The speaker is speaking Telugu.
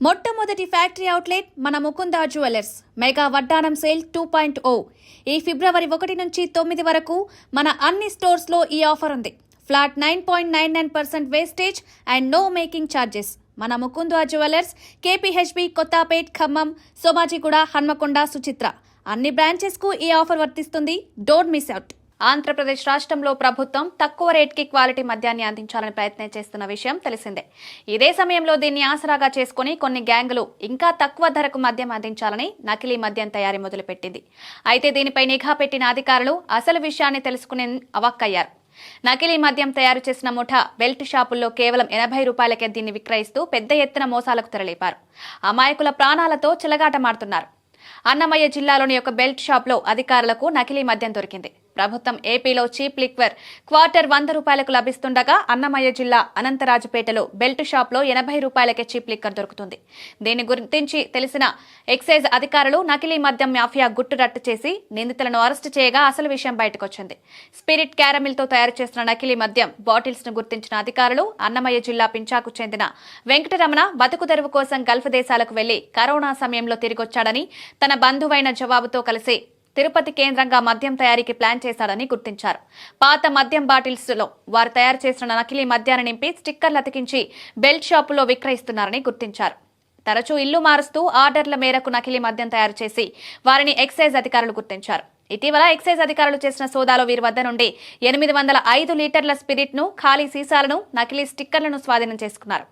మొట్టమొదటి ఫ్యాక్టరీ అవుట్లెట్ మన ముకుందా జ్యువెలర్స్ మెగా వడ్డానం సేల్ 2.0 ఈ ఫిబ్రవరి 1 నుంచి 9 వరకు మన అన్ని స్టోర్స్ లో ఈ ఆఫర్ ఉంది. Flat 9.99% wastage and no making charges. మన ముకుందా జ్యువెలర్స్ కేపీహెచ్బి, కొత్తపేట్, ఖమ్మం, సోమాజిగూడ, హన్మకొండ, సుచిత్ర అన్ని బ్రాంచెస్ కు ఈ ఆఫర్ వర్తిస్తుంది. Don't miss out. ఆంధ్రప్రదేశ్ రాష్ట్రంలో ప్రభుత్వం తక్కువ రేట్కి క్వాలిటీ మద్యాన్ని అందించాలని ప్రయత్నం చేస్తున్న విషయం తెలిసిందే. ఇదే సమయంలో దీన్ని ఆసరాగా చేసుకుని కొన్ని గ్యాంగులు ఇంకా తక్కువ ధరకు మద్యం అందించాలని నకిలీ మద్యం తయారీ మొదలుపెట్టింది. అయితే దీనిపై నిఘా పెట్టిన అధికారులు అసలు విషయాన్ని తెలుసుకునే అవాక్కయ్యారు. నకిలీ మద్యం తయారు చేసిన ముఠా బెల్ట్ షాపుల్లో కేవలం 80 రూపాయలకే దీన్ని విక్రయిస్తూ పెద్ద ఎత్తున మోసాలకు తెరలేపారు. అమాయకుల ప్రాణాలతో చెలగాటమాడుతున్నారు. అన్నమయ్య జిల్లాలోని ఒక బెల్ట్ షాప్ లో అధికారులకు నకిలీ మద్యం దొరికింది. ప్రభుత్వం ఏపీలో చీప్ లిక్వర్ క్వార్టర్ 100 రూపాయలకు లభిస్తుండగా అన్నమయ్య జిల్లా అనంతరాజుపేటలో బెల్ట్ షాప్ లో 80 రూపాయలకే చీప్ లిక్కర్ దొరుకుతుంది. దీన్ని గుర్తించి తెలిసిన ఎక్సైజ్ అధికారులు నకిలీ మద్యం మాఫియా గుట్టురట్టు చేసి నిందితులను అరెస్టు చేయగా అసలు విషయం బయటకొచ్చింది. స్పిరిట్ క్యారమిల్ తో తయారు చేసిన నకిలీ మద్యం బాటిల్స్ ను గుర్తించిన అధికారులు అన్నమయ్య జిల్లా పించాకు చెందిన వెంకటరమణ బతుకు తెరువు కోసం గల్ఫ్ దేశాలకు వెళ్లి కరోనా సమయంలో తిరిగొచ్చాడని, తన బంధువైన జవాబుతో కలిసి తిరుపతి కేంద్రంగా మద్యం తయారీకి ప్లాన్ చేశాడని గుర్తించారు. పాత మద్యం బాటిల్స్ లో వారు తయారు చేసిన నకిలీ మద్యాన్ని నింపి స్టిక్కర్లు అతికించి బెల్ట్ షాపులో విక్రయిస్తున్నారని గుర్తించారు. తరచూ ఇల్లు మారుస్తూ ఆర్డర్ల మేరకు నకిలీ మద్యం తయారు చేసి వారిని ఎక్సైజ్ అధికారులు గుర్తించారు. ఇటీవల ఎక్సైజ్ అధికారులు చేసిన సోదాలో వీరి వద్ద నుండి 805 లీటర్ల స్పిరిట్ ను, ఖాళీ సీసాలను, నకిలీ స్టిక్కర్లను స్వాధీనం చేసుకున్నారు.